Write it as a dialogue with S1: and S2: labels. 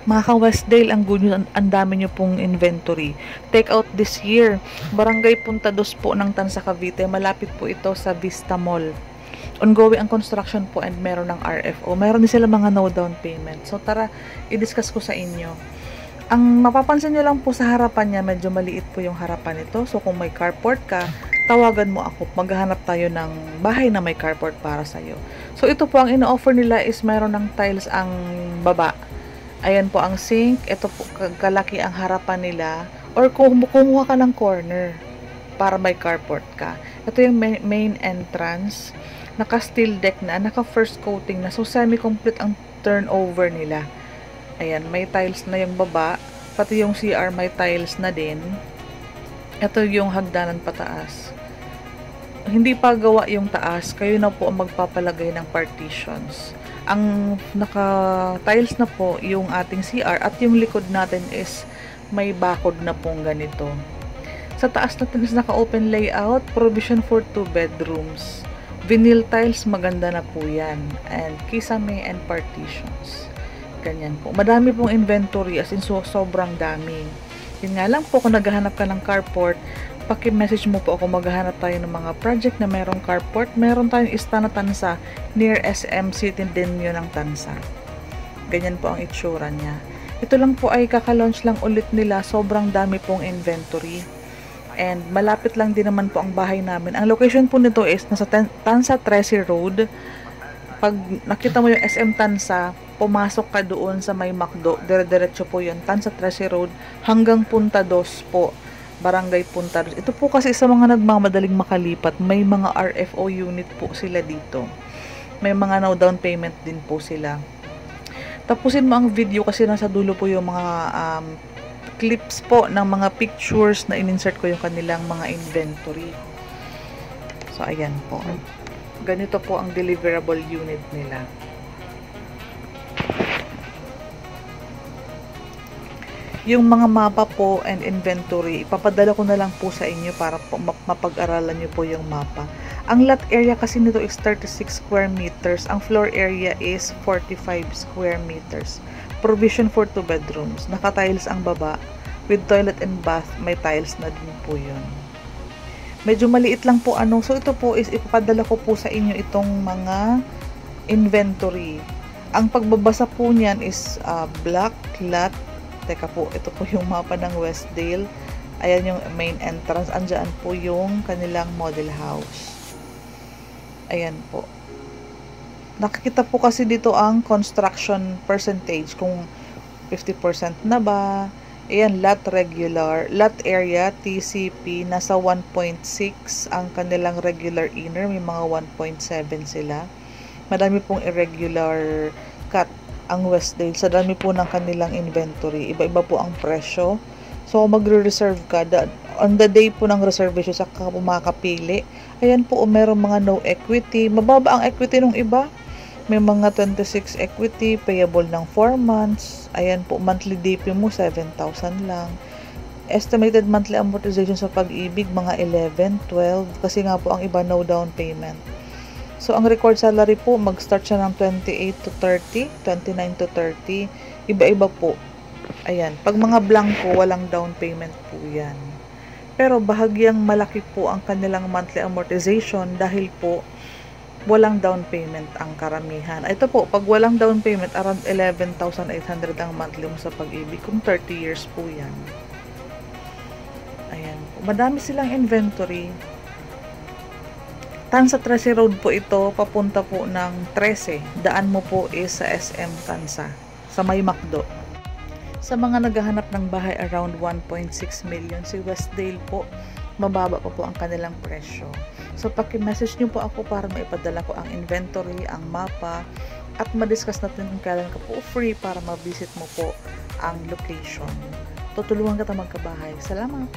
S1: Mga ka-Westdale, ang good news, ang dami nyo pong inventory. Take out this year. Barangay Puntados po ng Tansa Cavite. Malapit po ito sa Vista Mall. Ongoing ang construction po and meron ng RFO. Meron din sila mga no down payment. So tara, i-discuss ko sa inyo. Ang mapapansin nyo lang po sa harapan niya, medyo maliit po yung harapan nito. So kung may carport ka, tawagan mo ako. Maghahanap tayo ng bahay na may carport para sa'yo. So ito po, ang ino-offer nila is meron ng tiles ang baba. Ayan po ang sink. Ito po, kalaki ang harapan nila. Or kumuha ka ng corner para may carport ka. Ito yung main entrance. Naka-steel deck na, naka-first coating na. So, semi-complete ang turnover nila. Ayan, may tiles na yung baba. Pati yung CR may tiles na din. Ito yung hagdanan pataas. Hindi pa gawa yung taas. Kayo na po ang magpapalagay ng partitions. Ang naka-tiles na po yung ating CR at yung likod natin is may bakod na pong ganito. Sa taas natin is naka-open layout, provision for 2 bedrooms. Vinyl tiles, maganda na po yan. And kisame and partitions. Ganyan po. Madami pong inventory, as in sobrang dami. Yun nga lang po, kung naghahanap ka ng carport, paki-message mo po ako, maghahanap tayo ng mga project na merong carport. Meron tayong ista na Tansa, near SM City din yun ang Tansa. Ganyan po ang itsura niya. Ito lang po ay kaka-launch lang ulit nila, sobrang dami pong inventory. And malapit lang din naman po ang bahay namin. Ang location po nito is nasa Tansa Tracy Road. Pag nakita mo yung SM Tansa, pumasok ka doon sa may McDo, dire-diretso po yun, Tansa Tracy Road, hanggang Puntados po. Barangay Puntados. Ito po kasi sa mga nagmamadaling makalipat, may mga RFO unit po sila dito. May mga no down payment din po sila. Tapusin mo ang video kasi nasa dulo po yung mga clips po ng mga pictures na in-insert ko yung kanilang mga inventory. So, ayan po. Ganito po ang deliverable unit nila. Yung mga mapa po and inventory, ipapadala ko na lang po sa inyo para po mapag-aralan nyo po yung mapa. Ang lot area kasi nito is 36 square meters. Ang floor area is 45 square meters. Provision for 2 bedrooms. Naka-tiles ang baba. With toilet and bath, may tiles na din po yun. Medyo maliit lang po ano. So ito po is ipapadala ko po sa inyo itong mga inventory. Ang pagbabasa po niyan is black lot. Teka po, ito po yung mapa ng Westdale. Ayan yung main entrance. Andyan po yung kanilang model house. Ayan po. Nakikita po kasi dito ang construction percentage. Kung 50% na ba. Ayan, lot regular. Lot area, TCP, nasa 1.6 ang kanilang regular inner. May mga 1.7 sila. Madami pong irregular cut ang Westdale. Sa dami po ng kanilang inventory. Iba-iba po ang presyo. So, magre-reserve ka. On the day po ng reservation, saka po makakapili. Ayan po, merong mga no equity. Mababa ang equity ng iba. May mga 26 equity, payable ng 4 months. Ayan po, monthly DP mo, 7,000 lang. Estimated monthly amortization sa Pag-ibig, mga 11, 12. Kasi nga po, ang iba no down payment. So, ang record salary po, mag-start siya ng 28 to 30, 29 to 30. Iba-iba po. Ayan. Pag mga blanco, walang down payment po yan. Pero bahagyang malaki po ang kanilang monthly amortization dahil po walang down payment ang karamihan. Ito po, pag walang down payment, around 11,800 ang monthly mo sa Pag-ibig. Kung 30 years po yan. Ayan po. Madami silang inventory. Tansa Tracy Road po ito, papunta po ng 13. Daan mo po is sa SM Tansa, sa may McDo. Sa mga naghahanap ng bahay around 1.6 million, si Westdale po, mababa pa po ang kanilang presyo. So, paki-message nyo po ako para maipadala ko ang inventory, ang mapa, at madiscuss natin kung kailan ka po free para ma-visit mo po ang location. Tutulungan kita magkabahay. Salamat!